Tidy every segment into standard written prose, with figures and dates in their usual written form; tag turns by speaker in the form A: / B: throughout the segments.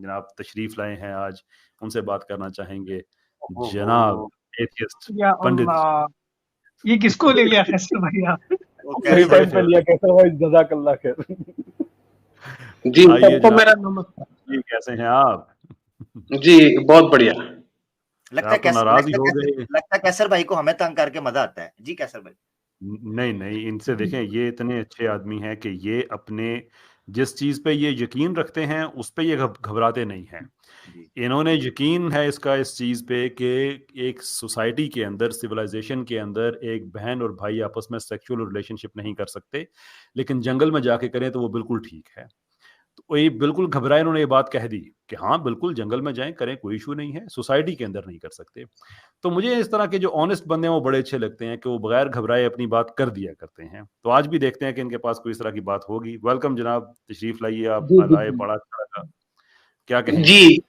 A: जनाब तशरीफ लाए हैं आज, उनसे बात करना चाहेंगे। जनाब
B: ओहो,
A: एथियस्ट
C: या
A: पंडित जी।
C: अल्लाह, ये किसको ले लिया कैसे भैया?
B: वो
A: सही
B: सही
A: बड़े
B: टाइम पे लिया कैसर भाई, जज़ाकल्लाह खैर।
D: जी
A: आइए
D: सबको
A: जनाब
D: मेरा नमस्कार
A: जी, कैसे हैं आप?
D: जी। बहुत बढ़िया।
B: लगता है
A: आप तो नाराज ही हो गए।
B: लगता है कैसर भाई को हमें तंग करके मजा आता है जी कैसर भाई।
A: नहीं नहीं, इनसे देखें, ये इतने अच्छे आदमी हैं कि ये अपने जिस चीज पे ये यकीन रखते हैं उस पे ये घबराते नहीं हैं।
B: जी
A: इन्होंने यकीन है इसका इस चीज पे कि एक सोसाइटी के अंदर, सिविलाइजेशन के अंदर, एक बहन और भाई आपस में सेक्सुअल रिलेशनशिप नहीं कर सकते, लेकिन जंगल में जाके करें तो वो बिल्कुल ठीक है। तो ये बिल्कुल घबराए, इन्होंने ये बात कह दी कि हाँ बिल्कुल जंगल में जाएं, करें, कोई इशू नहीं है, सोसाइटी के अंदर नहीं कर सकते। तो मुझे इस तरह के जो ऑनेस्ट बंदे हैं वो बड़े अच्छे लगते हैं कि वो बगैर घबराए अपनी बात कर दिया करते हैं। तो आज भी देखते हैं कि इनके पास कोई इस तरह की बात होगी। वेलकम जनाब, तशरीफ लाइए, आप
D: जी जी
A: लाए,
D: जी
A: बड़ा अच्छा लगा। क्या कहेंगे?
D: जी।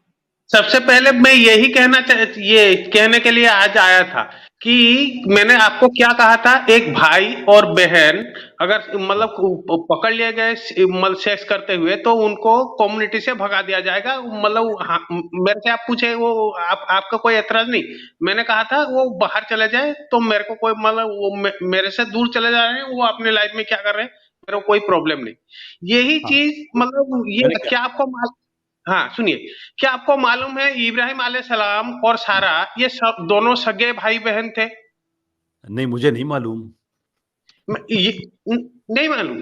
D: सबसे पहले मैं यही ये कहने के लिए आज आया था कि मैंने आपको क्या कहा था, एक भाई और बहन अगर मतलब पकड़ लिए गए मतलब सेक्स करते हुए तो उनको कम्युनिटी से भगा दिया जाएगा। मतलब हाँ, मेरे से आप पूछे वो आपका कोई एतराज नहीं। मैंने कहा था वो बाहर चले जाए तो मेरे को कोई मतलब वो मेरे से दूर चले जा रहे हैं, वो अपने लाइफ में क्या कर रहे हैं मेरे को कोई प्रॉब्लम नहीं। यही
A: हाँ,
D: चीज मतलब
A: मैंने
D: ये
A: क्या,
D: क्या आपको हाँ सुनिए, क्या आपको मालूम है इब्राहिम अलैहिस्सलाम और सारा ये सब दोनों सगे भाई बहन थे?
A: नहीं मुझे नहीं मालूम।
D: नहीं मालूम?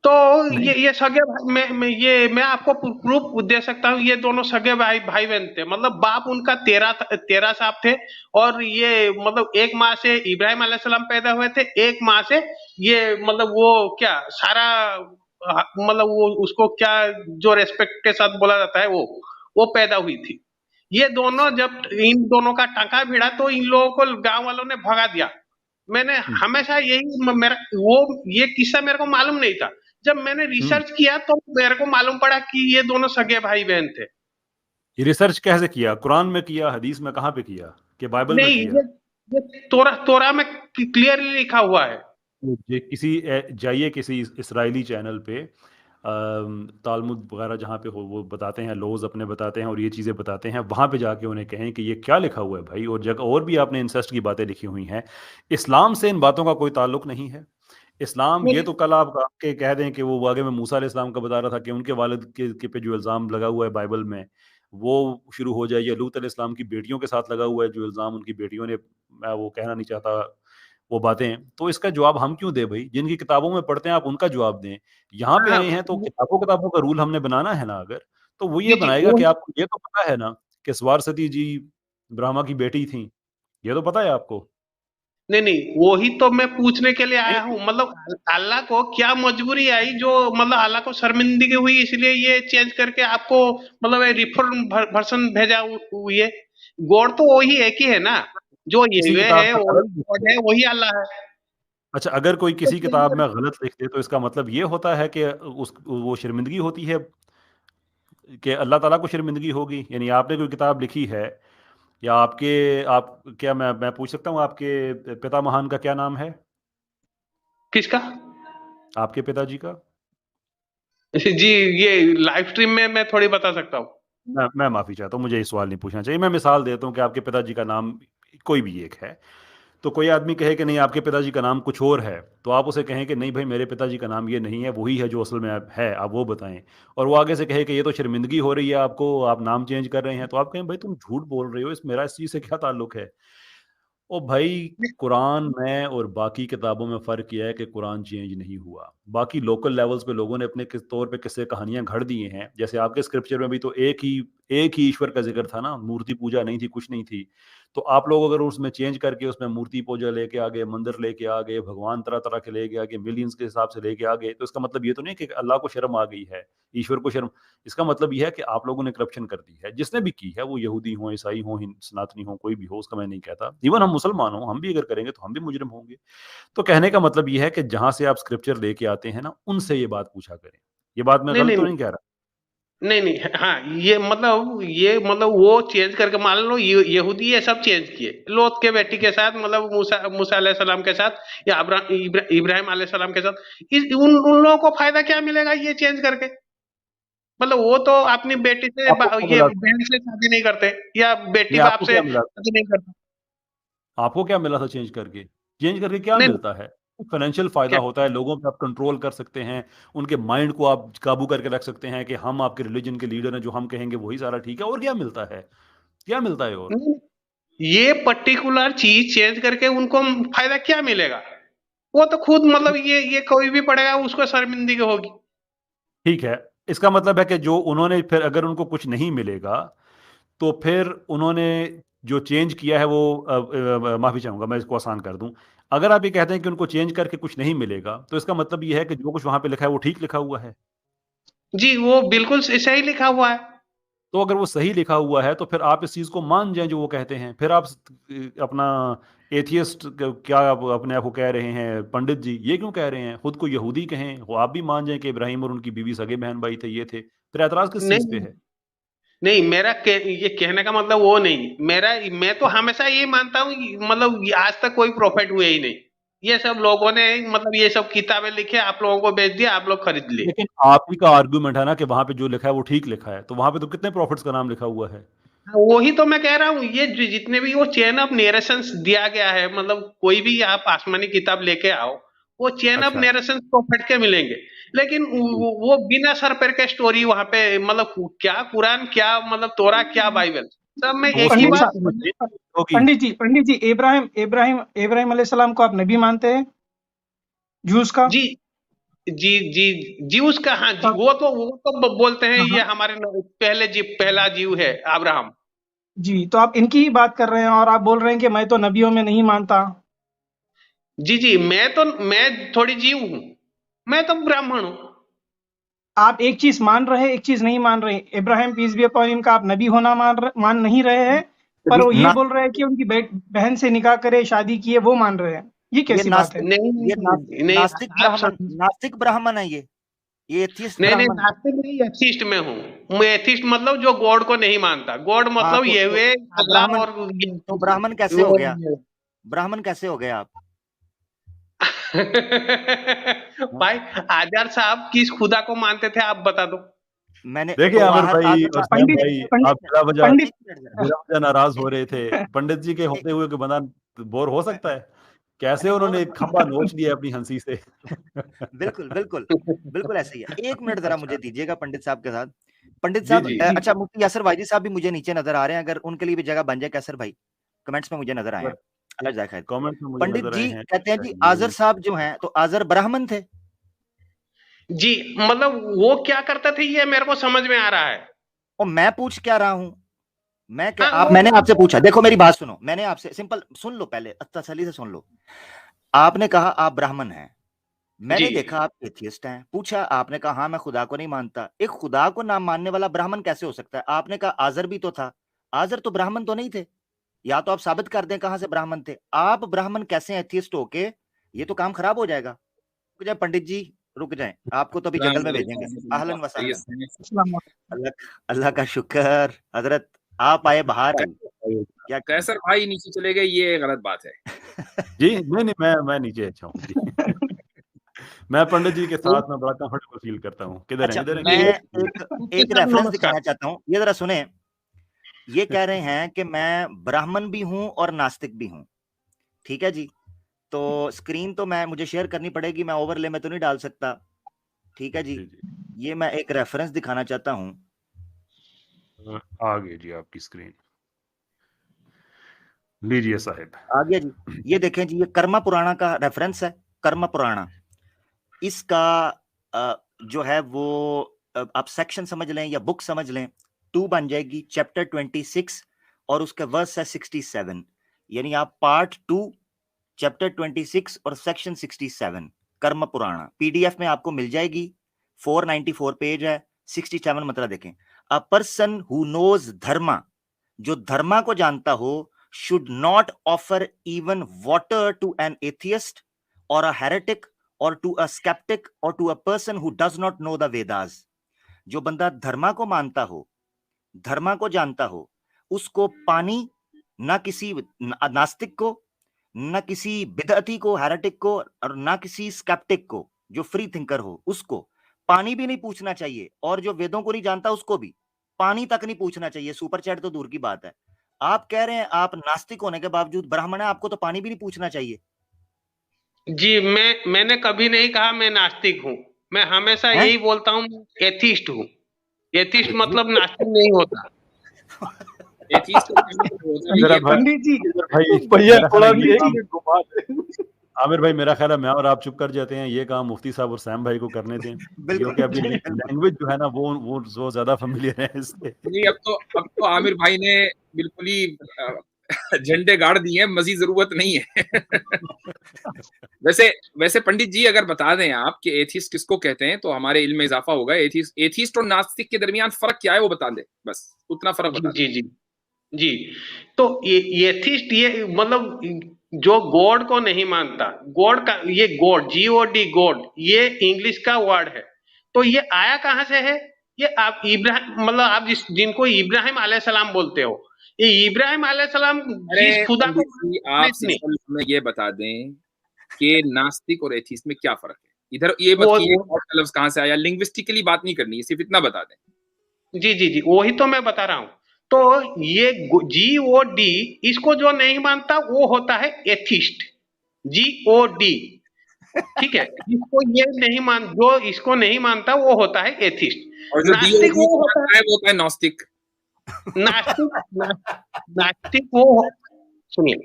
D: तो
A: नहीं।
D: ये सगे भाई मैं आपको प्रूफ दे सकता हूँ, ये दोनों सगे भाई भाई बहन थे। मतलब बाप उनका 13 साहब थे और ये मतलब एक माँ से इब्राहिम अलैहिस्सलाम पैदा हुए थे, एक माँ से ये मतलब वो क्या सारा मतलब वो उसको क्या जो रेस्पेक्ट के साथ बोला जाता है वो पैदा हुई थी। ये दोनों जब इन दोनों का टांका भिड़ा तो इन लोगों को गांव वालों ने भगा दिया। मैंने
A: हम्म,
D: हमेशा यही मेरा वो ये किस्सा मेरे को मालूम नहीं था। जब मैंने
A: हम्म।
D: रिसर्च किया तो मेरे को मालूम पड़ा कि ये दोनों सगे भाई बहन थे।
A: ये रिसर्च कैसे किया? कुरान में किया, हदीस में, कहाँ पे किया, कि बाइबल में
D: नहीं
A: किया?
D: ये तोरा तोरा में क्लियरली लिखा हुआ है।
A: ये किसी जाइए किसी इसराइली चैनल पे, तालमुद वगैरह जहाँ पे हो, वो बताते हैं, लॉज अपने बताते हैं और ये चीज़ें बताते हैं, वहाँ पे जाके उन्हें कहें कि ये क्या लिखा हुआ है भाई। और जगह और भी आपने इंसेस्ट की बातें लिखी हुई हैं, इस्लाम से इन बातों का कोई ताल्लुक नहीं है। इस्लाम, ये
D: नहीं
A: तो कल आप के कह दें कि वो आगे में मूसा अलैहिस्सलाम का बता रहा था कि उनके वालिद के पे जो इल्ज़ाम लगा हुआ है बाइबल में, वो शुरू हो जाए, या लूत अलैहिस्सलाम की बेटियों के साथ लगा हुआ है जो इल्ज़ाम उनकी बेटियों ने, मैं वो कहना नहीं चाहता वो बातें, तो इसका जवाब हम क्यों दें भाई? जिनकी किताबों में पढ़ते हैं आप उनका जवाब दें। यहाँ पे
D: हाँ
A: आए हैं तो किताबों का रूल हमने बनाना है ना अगर, तो वो
D: जी
A: ये
D: जी
A: बनाएगा
D: वो
A: कि आपको ये तो पता है ना कि स्वारसती जी ब्रह्मा की बेटी थी, ये तो पता है आपको?
D: नहीं नहीं वही तो मैं पूछने के लिए
A: नहीं,
D: आया हूँ। मतलब अल्लाह को क्या मजबूरी आई जो मतलब अल्लाह को शर्मिंदगी हुई इसलिए ये चेंज करके आपको मतलब रिफर वर्सन भेजा हुई है। गॉड तो वही एक ही है ना, जो
A: किसी
D: यहवे
A: किताब
D: है
A: में
D: वही
A: गलत लिख
D: गॉड
A: दे।
D: है वही अल्लाह है।
A: अच्छा, अगर कोई
D: तो
A: किसी किताब में गलत लिख दे तो इसका मतलब ये होता है कि उस वो शर्मिंदगी होती है, कि अल्लाह ताला को शर्मिंदगी होगी? यानी आपने कोई किताब लिखी है, या आपके, आप क्या, मैं पूछ सकता हूँ आपके पिता महान का क्या नाम है?
D: किसका?
A: आपके पिताजी का?
D: जी ये लाइव स्ट्रीम में मैं थोड़ी बता सकता हूँ।
A: मैं माफ़ी चाहता हूँ, मुझे ये सवाल नहीं पूछना चाहिए। मैं मिसाल देता हूँ कि आपके पिताजी का नाम कोई भी एक है, तो कोई आदमी कहे कि नहीं आपके पिताजी का नाम कुछ और है, तो आप उसे कहें कि नहीं भाई मेरे पिताजी का नाम ये नहीं है, वही है जो असल में है, आप वो बताएं। और वो आगे से कहे कि ये तो शर्मिंदगी हो रही है आपको, आप नाम चेंज कर रहे हैं, तो आप कहें भाई तुम झूठ बोल रहे हो, इस मेरा इस चीज़ से क्या ताल्लुक है? ओ भाई, कुरान में और बाकी किताबों में फ़र्क यह है कि कुरान चेंज नहीं हुआ। बाकी लोकल लेवल्स पे लोगों ने अपने किस तौर पे किस्से कहानियाँ घड़ दिए हैं। जैसे आपके स्क्रिप्चर में भी तो एक ही ईश्वर का ज़िक्र था ना, मूर्ति पूजा नहीं थी, कुछ नहीं थी। तो आप लोग अगर उसमें चेंज करके उसमें मूर्ति पूजा लेके आ गए, मंदिर लेके आ गए, भगवान तरह-तरह के लेके आ गए, मिलियंस के हिसाब से लेके आ गए, तो इसका मतलब ये तो नहीं कि अल्लाह को शर्म आ गई है, ईश्वर को शर्म। इसका मतलब ये है कि आप लोगों ने करप्शन कर दी है। जिसने भी की है, वो यहूदी हों, ईसाई हों, सनातनी हों, कोई भी हो, उसका मैं नहीं कहता। इवन हम मुसलमान हों, हम भी अगर करेंगे तो हम भी मुजरिम होंगे। तो कहने का मतलब ये है कि जहाँ से आप स्क्रिप्चर लेके आते हैं ना, उनसे ये बात पूछा करें। ये बात मैं
D: नहीं
A: गलत
D: नहीं
A: तो नहीं कह रहा?
D: नहीं नहीं हाँ ये मतलब वो चेंज करके मान लो यहूदी ये सब चेंज किए लोत के बेटी के साथ मतलब मूसा मूसा अलैहि सलाम के साथ या इब्राहिम अलैहि सलाम के साथ। उन लोगों को फायदा क्या मिलेगा ये चेंज करके? मतलब वो तो अपनी बेटी से
A: आपको क्या
D: ये
A: मिला?
D: बहन से शादी नहीं करते या बेटी
A: नहीं,
D: बाप
A: आपको
D: से
A: क्या मिला?
D: शादी नहीं करते।
A: आपको क्या मिला था चेंज करके? चेंज करके क्या
D: नहीं
A: मिलता है? फाइनेंशियल फ़ायदा
D: क्या
A: होता है, लोगों पे आप कंट्रोल कर सकते हैं, उनके माइंड को आप काबू करके रख सकते हैं कि हम आपके रिलीजन के लीडर हैं, जो हम कहेंगे वही सारा ठीक है, और क्या मिलता है? क्या मिलता है और?
D: नहीं, ये पर्टिकुलर चीज चेंज करके उनको फायदा क्या मिलेगा? वो तो खुद मतलब ये कोई भी पढ़ेगा उसको शर्मिंदगी होगी।
A: ठीक है, इसका मतलब है कि जो उन्होंने फिर अगर उनको कुछ नहीं मिलेगा, तो फिर उन्होंने जो चेंज किया है वो माफ़ी चाहूँगा, मैं इसको आसान कर दूँ। अगर आप ये कहते हैं कि उनको चेंज करके कुछ नहीं मिलेगा, तो इसका मतलब ये है कि जो कुछ वहाँ पे लिखा है वो ठीक लिखा हुआ है।
D: जी, वो बिल्कुल सही लिखा हुआ है।
A: तो अगर वो सही लिखा हुआ है, तो फिर आप इस चीज़ को मान जाएँ जो वो कहते हैं। फिर आप अपना एथियस्ट क्या आप अपने आप को कह रहे हैं पंडित जी, ये क्यों कह रहे हैं? खुद को यहूदी कहें, वो आप भी मान जाएँ कि इब्राहिम और उनकी बीवी सगे बहन-भाई थे, ये थे। फिर ऐतराज़ किस चीज़ पे
D: नहीं,
A: है?
D: नहीं मेरा ये कहने का मतलब वो नहीं। मैं तो हमेशा ये मानता हूँ मतलब आज तक कोई प्रॉफिट हुए ही नहीं। ये सब लोगों ने मतलब ये सब किताबें लिखे आप लोगों को बेच दिया, आप लोग खरीद लिए।
A: लेकिन आप ही का आर्गुमेंट है ना कि वहाँ पे जो लिखा है वो ठीक लिखा है। तो वहाँ पे तो कितने प्रॉफिट्स का नाम लिखा हुआ है।
D: वही तो मैं कह रहा हूँ ये जितने भी वो चेन ऑफ नरेशंस दिया गया है मतलब कोई भी आप आसमानी किताब लेके आओ वो चेन ऑफ
A: अच्छा,
D: नरेशंस को फट के मिलेंगे। लेकिन
A: जी।
D: वो बिना सर पैर के स्टोरी वहां पे मतलब क्या कुरान क्या मतलब तोरा क्या बाइबल सब में
A: तो वो
D: एक ही
C: पंडित
A: स्टोरी
D: बात।
A: तो चेंज होगी।
C: पंडित जी इब्राहिम अलैहिस्सलाम को आप नबी मानते हैं जूस का?
D: जी जी जी जी उसका हाँ जी
C: तब
D: वो तो बोलते हैं
C: हाँ
D: ये
C: हाँ
D: हमारे पहला जीव है अब्राहम।
C: जी, तो आप इनकी ही बात कर रहे हैं और आप बोल रहे हैं कि मैं तो नबियों में नहीं मानता।
D: जी जी मैं थोड़ी जीव हूँ। मैं तो ब्राह्मण हूँ।
C: आप एक चीज मान रहे हैं, एक चीज नहीं मान रहे। Ibrahim peace be upon him का आप नबी होना मान नहीं रहे हैं, पर वो ये
B: ना,
C: बोल रहे हैं कि उनकी बहन से निकाह करे, शादी किए, वो मान रहे हैं। ये
B: ये
C: कैसी बात है?
D: नहीं
B: ये
D: नहीं आप
B: नास्तिक ब्राह्मण है ये एथियस्ट
D: नहीं नहीं
B: ब्राह्मण।
D: नास्तिक नहीं एथिस्ट में हूँ। मैं एथिस्ट मतलब जो गॉड को नहीं मानता। गॉड
B: हाँ,
D: मतलब ये हुए
B: तो
D: अल्लाह
B: ब्राह्मण,
D: और
B: तो ब्राह्मण कैसे हो गया?
D: वो
B: ब्राह्मण कैसे हो गया आप? हाँ?
D: भाई आजाद साहब किस खुदा को मानते थे आप बता दो।
B: मैंने
A: देखिए
B: तो
A: आमिर
B: आहर
A: भाई
B: आजर
A: और
B: साहब
A: सैम
C: पंडित
A: भाई, आप
C: पंडित
A: बिला वजह
C: पंडित
B: एक मिनट जरा।
A: बिला वजह नाराज हो रहे थे। पंडित जी के होते हुए कोई बंदा बोर हो सकता है? कैसे
B: अरे वो
A: उन्होंने खंबा नोच लिया अपनी हंसी से।
B: बिल्कुल बिल्कुल बिल्कुल ऐसे ही है। एक मिनट जरा मुझे
A: अच्छा,
B: दीजिएगा पंडित साहब के साथ। पंडित
A: जी
B: साहब
A: जी।
C: जी
B: अच्छा, मुफ्ती यासर भाई साहब भी मुझे नीचे नजर आ रहे हैं, अगर उनके लिए भी जगह बन जाए कैसर भाई, कमेंट्स में मुझे नजर आए हैं। अल्लाह जाए खैर।
A: कमेंट्स में मुझे
B: पंडित
A: नजर आए
B: जी
A: हैं।
B: कहते हैं जी आजर
A: ये
B: साहब जो हैं तो आजर ब्राह्मण थे।
D: जी मतलब वो क्या करते थे ये मेरे को समझ में आ रहा है।
B: और मैं पूछ क्या रहा हूं, मैं क्या
D: हाँ
B: आप, मैंने आपसे पूछा, देखो मेरी बात सुनो, मैंने आपसे सिंपल सुन लो, पहले तसल्ली से सुन लो। आपने कहा आप ब्राह्मण हैं,
D: जी
B: मैंने देखा आप एथियस्ट हैं, पूछा आपने कहा हाँ मैं खुदा को नहीं मानता। एक खुदा को ना मानने वाला ब्राह्मण कैसे हो सकता है? आपने कहा आजर भी तो था, आजर तो ब्राह्मण तो नहीं थे। या तो आप साबित कर दें कहां से ब्राह्मण थे। आप ब्राह्मण कैसे एथियस्ट होके, ये तो काम खराब हो जाएगा। रुक जाए पंडित जी, रुक जाएं, आपको तो अभी जंगल में भेजेंगे। अहलन व सहलन।
C: अस्सलाम वालेकुम।
B: अल्लाह अल्लाह का शुक्र हजरत, आप आए बाहर आई, क्या करें।
E: कैसर भाई नीचे चले गए, ये गलत बात है।
A: जी, नहीं मैं नीचे अच्छा हूँ जी। मैं पंडित जी के साथ में बड़ा कंफर्टेबल फील करता हूँ। किधर हैं
B: अच्छा,
A: इधर हैं
B: मैं
A: क्या?
B: एक रेफरेंस
D: नमस्कार।
B: दिखाना चाहता हूँ, ये जरा सुने। ये कह रहे हैं कि मैं ब्राह्मण भी हूं और नास्तिक भी हूं। ठीक है जी, तो स्क्रीन तो मुझे शेयर करनी पड़ेगी, मैं ओवरले में तो नहीं डाल सकता। ठीक है जी,
A: जी जी,
B: ये मैं एक रेफरेंस दिखाना चाहता हूं।
A: आ गई जी आपकी स्क्रीन। लीजिए साहिब।
B: आ गया जी, ये देखें जी, ये कर्मा पुराणा का रेफरेंस है। कर्मा पुराणा इसका जो है वो आप सेक्शन समझ लें या बुक समझ लें, 2 बन जाएगी, चैप्टर 26 और उसका वर्स है 67। यानी आप पार्ट 2 चैप्टर 26 और सेक्शन 67 कर्म पुराणा पीडीएफ में आपको मिल जाएगी। 494 पेज है। 67 मतलब देखें, a person who knows dharma, जो धर्मा को जानता हो, should not offer even water to an atheist or a heretic or to a sceptic or to a person who does not know the Vedas. जो बंदा धर्मा को मानता हो, धर्मा को जानता हो, उसको पानी, ना किसी नास्तिक को, ना किसी बिदअती को, हेरेटिक को, और ना किसी स्केप्टिक को जो फ्री थिंकर हो, उसको पानी भी नहीं पूछना चाहिए, और जो वेदों को नहीं जानता उसको भी पानी तक नहीं पूछना चाहिए। सुपर चैट तो दूर की बात है। आप कह रहे हैं आप नास्तिक होने के बावजूद ब्राह्मण है, आपको तो पानी भी नहीं पूछना चाहिए।
D: जी, मैंने कभी नहीं कहा मैं नास्तिक हूँ। मैं हमेशा
B: हैं?
D: यही बोलता हूँ एथिस्ट हूँ। एथिस्ट मतलब नास्तिक नहीं होता।
E: एथीस्ट का मतलब होता है
A: मेरा
E: ये
A: भाई
C: पंडित जी
A: भाई
F: भैया
A: मेरा
F: थोड़ा
A: ख्याल है
F: भी
A: ये
F: एक
A: काम
F: मिनट घुमा दे।
A: आमिर भाई, मेरा ख्याल है मैं और आप चुप कर जाते हैं, ये काम मुफ्ती साहब और सैम भाई को करने दें,
B: बिल्कुल
A: क्योंकि अभी
B: बिल्कुल।
A: लैंग्वेज जो है ना वो ज्यादा फेमिलियर है इससे।
E: नहीं, अब तो आमिर भाई ने बिल्कुल ही झंडे गाड़ दिए हैं, मजीद जरूरत नहीं है। वैसे पंडित जी अगर बता दें आप कि एथिस्ट किसको कहते हैं तो हमारे इल्म में इजाफा होगा। एथिस्ट और नास्तिक के दरमियान फर्क क्या है वो बता दें, बस उतना फर्क बता दें।
D: जी। तो ये एथिस्ट ये मतलब जो गॉड को नहीं मानता, गॉड का ये गॉड GOD गॉड ये इंग्लिश का वर्ड है। तो ये आया कहाँ से है? ये आप इब्राहिम मतलब आप जिनको इब्राहिम अलैहिस्सलाम बोलते हो, ये इब्राहिम अलैहिस्सलाम जिस खुदा को
E: आप सिंपल में ये बता दें कि नास्तिक और एथिस्ट में क्या फर्क है। इधर ये मत कीजिए लफ्ज कहाँ से आया, लिंग्विस्टिकली बात नहीं करनी है, सिर्फ इतना बता दें।
D: जी वही तो मैं बता रहा हूँ। तो ये GOD इसको जो नहीं मानता वो होता है एथिस्ट। GOD ठीक है, इसको ये नहीं जो इसको नहीं मानता वो होता है एथिस्ट।
E: और जो
D: नास्तिक वो
E: होता है नॉस्टिक।
D: नास्तिक वो सुनिए,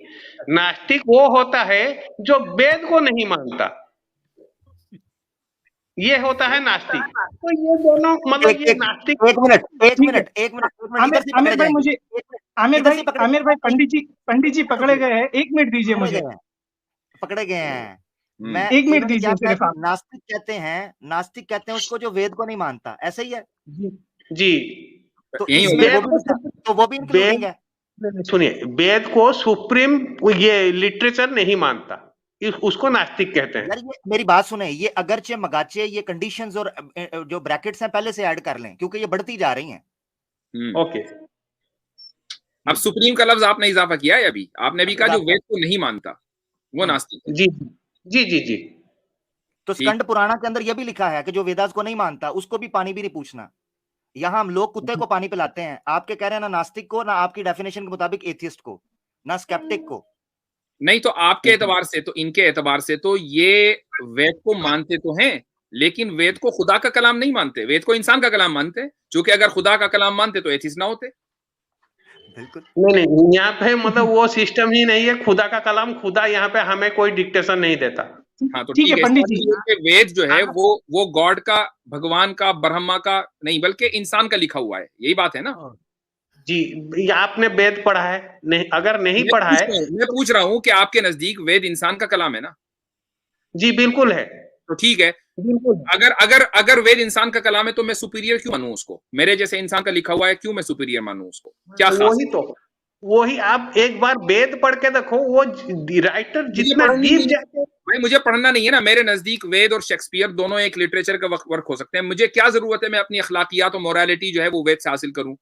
D: नास्तिक वो होता है जो वेद को नहीं मानता, ये होता है नास्तिक। तो ये दोनों मतलब ये नास्तिक।
B: एक मिनट इधर से
C: आमिर भाई मुझे आमिर भाई पंडित जी पकड़े गए हैं, 1 मिनट दीजिए मुझे।
B: पकड़े गए हैं। मैं
C: 1 मिनट दीजिए सिर्फ आप।
B: नास्तिक कहते हैं उसको जो वेद को नहीं मानता, ऐसा ही है
D: जी।
B: तो
E: यही
B: इसमें वो भी इंक्लूडिंग है।
D: सुनिए, वेद को सुप्रीम ये लिटरेचर नहीं मानता, उसको नास्तिक कहते हैं।
B: यार ये मेरी बात सुने, ये अगरचे मगाचे ये कंडीशंस और जो ब्रैकेट्स हैं पहले से ऐड कर लें, क्योंकि ये बढ़ती जा रही हैं।
D: ओके,
E: अब सुप्रीम का लफ्ज आपने इजाफा किया है, अभी आपने भी कहा जो वेद को नहीं मानता वो नास्तिक है।
D: जी।
B: तो स्कंद पुराण के अंदर यह भी लिखा है कि जो वेदास को नहीं मानता उसको भी पानी भी नहीं पूछना। यहाँ हम लोग कुत्ते को पानी पिलाते हैं, आपके कह रहे हैं ना नास्तिक को, ना आपकी डेफिनेशन के मुताबिक एथियस्ट को, ना स्केप्टिक को। नहीं
E: तो आपके एतबार से तो इनके एतबार से तो ये वेद को मानते तो हैं, लेकिन वेद को खुदा का कलाम नहीं मानते, वेद को इंसान का कलाम मानते हैं। क्योंकि अगर खुदा का कलाम मानते तो एथिस्ट ना होते।
B: बिल्कुल
D: नहीं, यहाँ पे मतलब वो सिस्टम ही नहीं है खुदा का कलाम। खुदा यहाँ पे हमें कोई डिक्टेशन नहीं देता।
E: हाँ तो ठीक है पंडित जी, वेद जो है वो गॉड का, भगवान का, ब्रह्मा का नहीं बल्कि इंसान का लिखा हुआ है, यही बात है ना
D: जी। आपने वेद पढ़ा है? नहीं, अगर नहीं पढ़ा है
E: मैं पूछ रहा हूँ कि आपके नजदीक वेद इंसान का कलाम है ना?
D: जी बिल्कुल है।
E: तो ठीक है, अगर वेद इंसान का कलाम है तो मैं सुपीरियर क्यों मानूं उसको? मेरे जैसे इंसान का लिखा हुआ है, क्यों मैं सुपीरियर मानूं उसको? क्या खास?
D: वही आप एक बार वेद पढ़ के देखो, वो राइटर जितना डीप जाते हैं।
E: भाई मुझे पढ़ना नहीं है ना, मेरे नजदीक वेद और शेक्सपियर दोनों एक लिटरेचर का वर्क हो सकते हैं। मुझे क्या जरूरत है मैं अपनी अखलाकियात और मोरालिटी जो है वो वेद से हासिल करूं?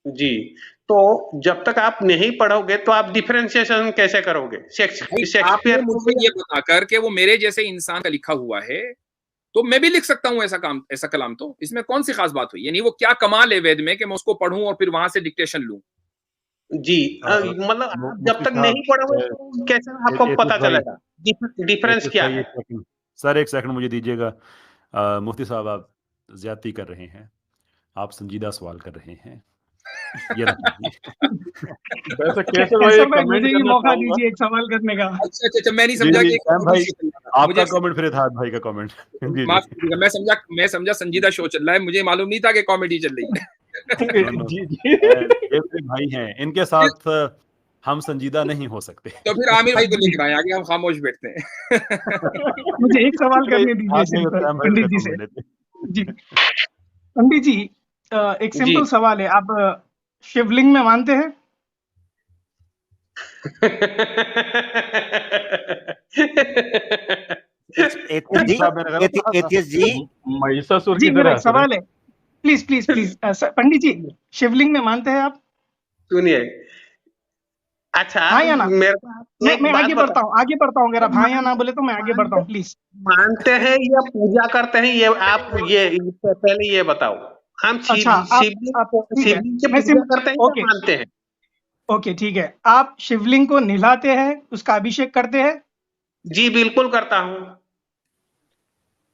D: जी, तो जब तक आप नहीं पढ़ोगे तो आप डिफरेंशिएशन कैसे करोगे? शेक्सपियर
E: मुझे ये बताकर के वो मेरे जैसे इंसान का लिखा हुआ है तो मैं भी लिख सकता हूँ ऐसा कलाम। तो इसमें कौन सी खास बात हुई? यानी वो क्या कमाल है वेद में कि मैं उसको पढ़ूं और फिर वहां से डिक्टेशन लूं?
D: जी मतलब जब तक नहीं पढ़ोगे तो कैसे आपको पता चलेगा डिफरेंस क्या है?
A: सर 1 सेकंड मुझे दीजिएगा। मुफ्ती साहब आप ज्यादती कर रहे हैं, आप संजीदा सवाल कर रहे हैं। ये
F: वैसे कैसे भाई
C: मुझे भी मौका दीजिए एक सवाल करने का।
E: अच्छा मैं नहीं समझा कि
A: भाई आपका कमेंट फिर था भाई का कमेंट।
E: माफ कीजिएगा, मैं समझा संजीदा शो चल रहा है, मुझे मालूम नहीं था कि कॉमेडी चल रही है।
A: ये भाई हैं, इनके साथ हम संजीदा नहीं हो सकते।
E: तो फिर आमिर भाई को लिख रहा है आगे, हम खामोश बैठते हैं।
C: मुझे एक सवाल करने दीजिए पंडित जी से। जी पंडित जी, एक सिंपल सवाल है, आप शिवलिंग में मानते हैं?
F: महिषासुर की तरह
C: सवाल है, प्लीज पंडित जी, शिवलिंग में मानते हैं आप?
D: सुनिए, अच्छा
C: हाँ या ना?
D: मेरे को आप एक
C: मैं
D: बात
C: आगे
D: बताओ,
C: बढ़ता हूँ अगर आप हाँ या ना बोले तो मैं आगे बढ़ता हूँ प्लीज।
D: मानते हैं या पूजा करते हैं, ये आप ये पहले ये बताओ। हम
C: अच्छा आप ठीक है,
D: शिवलिंग की
C: मैं
D: पूजा करते हैं या
C: ओके
D: मानते हैं?
C: ओके ठीक है, आप शिवलिंग को नहलाते हैं, उसका अभिषेक करते हैं,
D: जी बिल्कुल करता हूँ।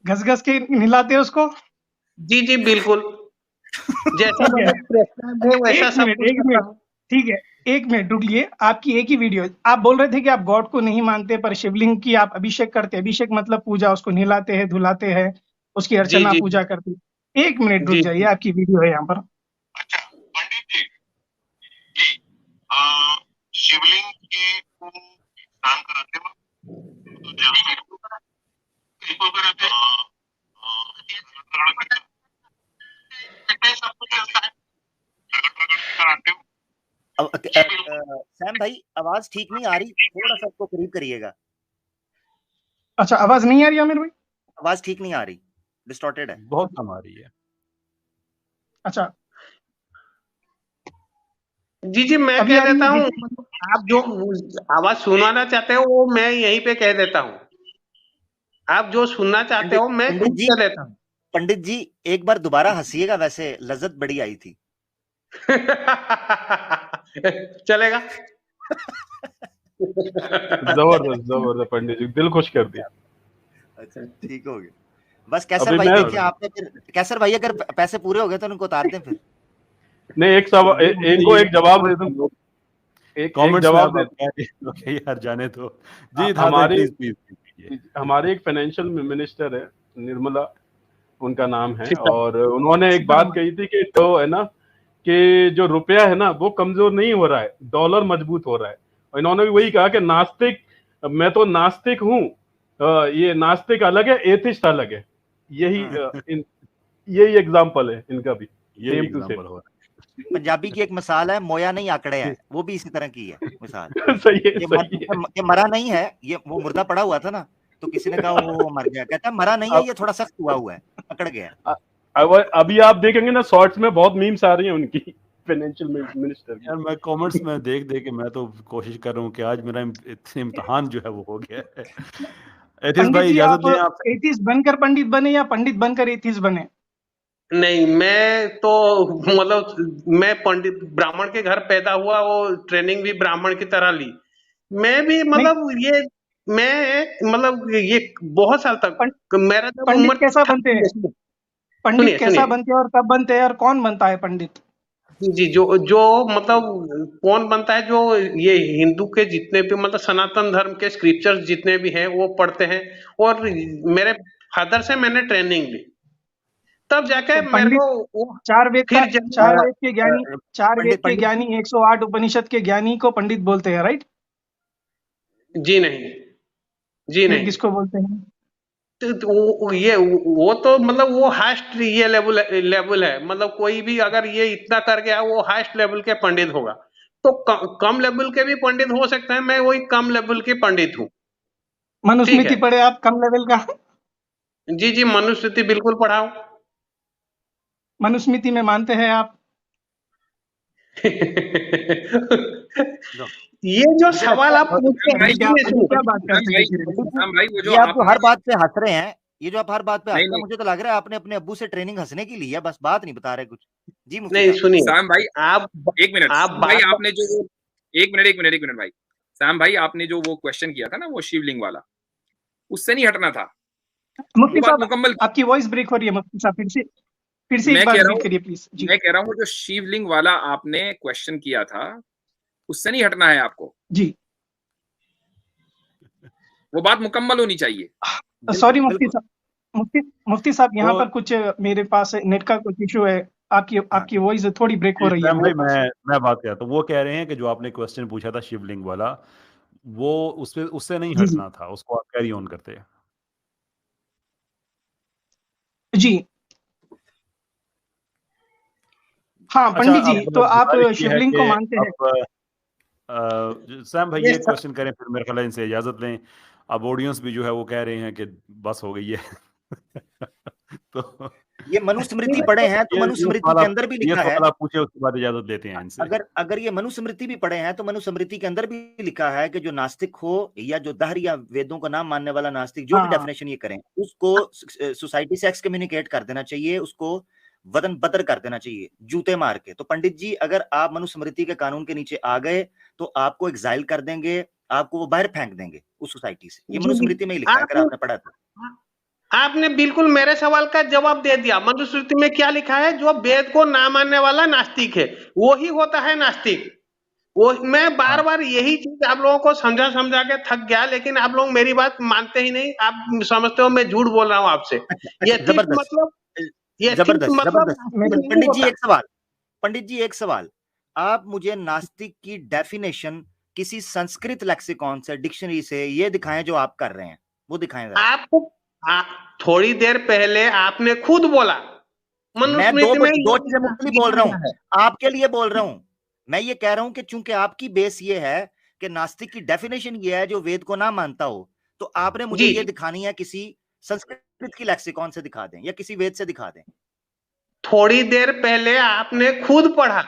C: घस घस के नहलाते हैं उसको।
D: जी जी बिल्कुल, जैसा
C: ठीक है,
D: मतलब प्रेस्क्राइब है वैसा सब कुछ
C: एक
D: करता
C: मिनट
D: हूँ।
C: ठीक है, एक मिनट रुकिए। आपकी एक ही वीडियो, आप बोल रहे थे कि आप गॉड को नहीं मानते पर शिवलिंग की आप अभिषेक करते हैं। अभिषेक मतलब पूजा, उसको नहलाते हैं, धुलाते हैं, उसकी
D: जी
C: अर्चना
D: जी
C: पूजा करते हैं। एक मिनट रुक
D: जी
C: जाइए,
D: जी
C: आपकी वीडियो है यहाँ पर।
G: अच्छा पंडित जी, जी शिवलिंग की को स्नान कराते हो तो जब इसको कराते कितने सब कुछ चलता है कराते हो।
B: सैम भाई आवाज ठीक नहीं आ रही, थोड़ा सा आपको करीब करिएगा।
C: अच्छा आवाज नहीं आ रही आमिर भाई?
B: आवाज ठीक नहीं आ रही, डिस्टॉर्टेड है।
A: बहुत कम आ रही है।
C: अच्छा
D: जी जी, मैं
C: अभी
D: कह
C: आ रही
D: देता
C: है?
D: हूँ,
C: देखिए
D: आप जो आवाज सुनाना चाहते हो वो मैं यहीं पे कह देता हूँ। आप जो सुनना चाहते हो मैं खुद कह देता हूँ।
B: पंडित जी एक बार दोबारा हंसिएगा, वैसे लज्जत बड़ी आई थी।
D: चलेगा।
F: जबरदस्त जबरदस्त पंडित जी, दिल खुश कर दिया।
B: अच्छा ठीक हो गया। बस कैसर
F: अभी
B: भाई
F: मैं
B: देखिए, आपने फिर कैसर भाई अगर पैसे पूरे हो गए तो उनको उतार दें फिर।
F: नहीं, एक सवाल इनको एक जवाब दे दूं, एक
A: कमेंट्स में
F: जवाब
A: अब
F: दे।
A: आप कह रहे हो कि यार जाने दो। जी था
F: हमारे
A: प्लीज प्लीज कीजिए।
F: हमारे एक फाइनेंशियल मिनिस्टर है, निर्मला उनका नाम है,
D: ठीक है।
F: और उन्होंने एक बात कही थी कि जो है ना, कि जो रुपया है ना वो कमजोर नहीं हो रहा है, डॉलर मजबूत हो रहा है। और इन्होंने भी वही कहा कि नास्तिक, मैं तो नास्तिक हूँ, ये नास्तिक अलग है, एथिस्ट अलग है। यही यही एग्जाम्पल है इनका भी,
A: ये
F: सेम टू
A: एग्जांपल हो रहा
B: पंजाबी की एक मिसाल है, मोया नहीं आंकड़े है, वो भी इसी तरह की है मिसाल।
F: सेम। सही है
B: ये
F: सही है।
B: ये मरा नहीं है, ये वो मुर्दा पड़ा हुआ था ना, तो किसी ने कहा वो मर गया, कहता है मरा नहीं है, ये थोड़ा सख्त हुआ है, पकड़ गया।
F: अभी आप देखेंगे ना शॉर्ट्स में बहुत मीम्स आ रही हैं उनकी, फाइनेंशियल मिनिस्टर की।
A: यार मैं कमेंट्स में देख देख के मैं तो कोशिश कर रहा हूँ कि आज मेरा इम्तिहान जो है वो हो गया है। एथिस
C: पंडित
A: भाई
C: जी
A: इजाजत
C: आप
A: लें आपसे।
C: एथिस्ट बनकर पंडित बने या पंडित बनकर एथिस्ट बने?
D: नहीं, मैं तो मतलब मैं पंडित ब्राह्मण के घर पैदा हुआ, वो ट्रेनिंग भी ब्राह्मण की तरह ली। मैं भी
C: नहीं,
D: मतलब ये मैं मतलब ये बहुत साल तक, मेरा जब
C: पंडित
D: उम्र
C: कैसा
D: था,
C: बनते हैं?
D: सुनिए
C: पंडित
D: सुनिए
C: कैसा
D: सुनिए।
C: बनते हैं और कब बनते हैं और कौन बनता है पंडित?
D: जी जो जो मतलब कौन बनता है, जो ये हिंदू के जितने भी मतलब सनातन धर्म के स्क्रिप्चर्स जितने भी हैं वो पढ़ते हैं, और मेरे फादर से मैंने ट्रेनिंग ली, तब जाके
C: तो
D: मेरे
C: पंडित
D: को वो
C: चार वेद का,
D: फिर जब
C: चार वेद के ज्ञानी, चार वेद
B: पंडित
C: के ज्ञानी, 108 उपनिषद के ज्ञानी को पंडित बोलते हैं, राइट?
D: जी नहीं, जी
C: फिर
D: नहीं।
C: किसको बोलते हैं?
D: तो वो तो मतलब वो हाईएस्ट ये लेवल है, मतलब कोई भी अगर ये इतना कर गया वो हाईएस्ट लेवल के पंडित होगा। तो कम लेवल के भी पंडित हो सकते हैं, मैं वही कम लेवल के पंडित हूँ। ठीक
C: मनुस्मृति
D: है।
C: पढ़े आप कम लेवल का?
D: जी जी, मनुस्मृति बिल्कुल पढ़ाओ।
C: मनुस्मृति में मानते हैं आप?
D: ये जो सवाल आप पूछते हैं,
C: अभी क्या
D: सुनिए सुनिए
C: बात करते हैं फिर?
E: राम भाई वो जो
B: ये आप जो
E: आपने
B: हर बात पे हंस रहे हैं, ये जो आप हर बात पे
E: नहीं
B: हंसते हैं,
E: नहीं
B: मुझे तो लग रहा है आपने अपने अब्बू से ट्रेनिंग हंसने की ली है, बस बात नहीं बता रहे कुछ। जी मुफ्ती
D: नहीं
B: साहब।
D: सुनिए,
E: साम भाई
D: आप
E: एक मिनट,
D: आप
E: साम भाई
D: बात
E: आपने जो वो एक मिनट भाई, साम भाई आपने जो वो क्वेश्चन किया था ना वो शिवलिंग वाला, उससे नहीं हटना था।
C: मुफ्ती
E: वो बात
C: साहब
E: मुकम्मल की।
C: आपकी वॉइस ब्रेक हो रही है मुफ्ती साहब, फिर से एक
E: मैं
C: बार
E: कह रहा
C: रिपीट
E: हूँ
C: करिए प्लीज जी।
E: मैं कह रहा हूँ जो शिवलिंग वाला आपने क्वेश्चन किया था उससे नहीं हटना है आपको,
C: जी
E: वो बात मुकम्मल होनी चाहिए।
C: सॉरी मुफ्ती साहब, मुफ्ती साहब यहाँ
A: तो
C: पर कुछ मेरे पास नेट का कुछ इशू है, आपकी वॉइस थोड़ी ब्रेक हो रही है
A: भाई
C: मेरे पास।
A: मैं बात करता हूँ। वो कह रहे हैं कि जो आपने क्वेश्चन पूछा था शिवलिंग वाला, वो उससे नहीं
C: जी जी
A: हटना था, उसको आप कैरी ऑन करते हैं।
C: जी हाँ
A: अच्छा
C: पंडित जी,
A: अब
C: तो आप
A: गुजारिश ये है
C: शिवलिंग को
A: कि
C: मानते हैं?
A: सैम भाई
D: ये
A: ये क्वेश्चन करें फिर मेरे ख्याल है इनसे इजाजत लें। अब ऑडियंस भी जो है वो कह रहे हैं कि बस हो गई है। तो
B: ये मनुस्मृति
D: ये
B: पढ़े हैं तो
A: ये
B: मनुस्मृति
A: सवाल
B: के
A: आप
B: अंदर भी
A: ये
B: लिखा है,
A: सवाल आप पूछे उसके बाद इजाजत देते हैं इनसे।
B: अगर ये मनुस्मृति भी पढ़े हैं तो मनुस्मृति के अंदर भी लिखा है कि जो नास्तिक हो या जो दहर या वेदों का नाम मानने वाला नास्तिक, जो भी
C: हाँ।
B: डेफिनेशन ये करें, उसको सोसाइटी से एक्सकम्युनिकेट कर देना चाहिए, उसको वतन बदर कर देना चाहिए जूते मार के। तो पंडित जी, अगर आप मनुस्मृति के कानून के नीचे आ गए तो आपको एग्जाइल कर देंगे, आपको वो बाहर फेंक देंगे उस सोसाइटी से। ये
D: जी,
B: मनुस्मृति में ही लिखा है, अगर आपने पढ़ा तो।
D: आपने बिल्कुल मेरे सवाल का जवाब दे दिया। मनुस्मृति में क्या लिखा है? जो वेद को ना मानने वाला नास्तिक है, वो ही होता है नास्तिक। वो मैं बार बार यही चीज आप लोगों को समझा के थक गया, लेकिन आप लोग मेरी बात मानते ही नहीं। आप समझते हो मैं झूठ बोल रहा हूँ आपसे। ये
B: जबरदस्त, जबरदस्त। पंडित जी एक सवाल, आप मुझे नास्तिक की डेफिनेशन किसी संस्कृत लेक्सिकॉन से, डिक्शनरी से ये दिखाएं जो आप कर रहे हैं, वो दिखाएं जरा।
D: आपको थोड़ी देर पहले आपने खुद बोला
B: मैं
D: मनुस्मृति में
B: दो चीजें मुख्तलिफ बोल रहा हूँ, आपके लिए बोल रहा हूँ। मैं ये कह रहा हूं कि चूंकि आपकी बेस ये है कि नास्तिक की डेफिनेशन ये है जो वेद को ना मानता हो, तो आपने मुझे ये दिखानी है किसी संस्कृत की लेक्सिकॉन से दिखा दें या किसी वेद से दिखा दें।
D: थोड़ी देर पहले आपने खुद पढ़ा,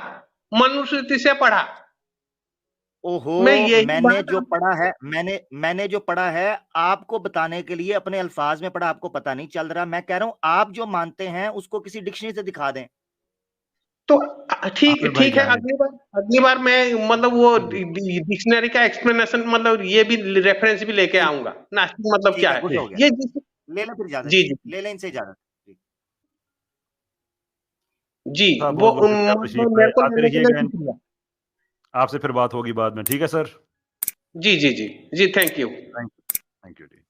D: मनुस्मृति से पढ़ा।
B: ओहो, मैंने जो पढ़ा है आपको बताने के लिए अपने अल्फाज में पढ़ा, आपको पता नहीं चल रहा। मैं कह रहा हूं आप जो मानते हैं उसको किसी डिक्शनरी से दिखा दें।
D: तो ठीक है, अगली बार मैं मतलब वो डिक्शनरी का एक्सप्लेनेशन, मतलब ये भी रेफरेंस भी लेके आऊंगा। नास्तिक मतलब क्या है ये।
B: ले लें फिर इजाजत,
D: जी
B: ले लें इनसे इजाजत।
D: जी, वो मेरे को लेने के लिए शुक्रिया।
A: आपसे फिर बात होगी बाद में, ठीक है सर?
D: जी, thank you.
A: Thank you ji.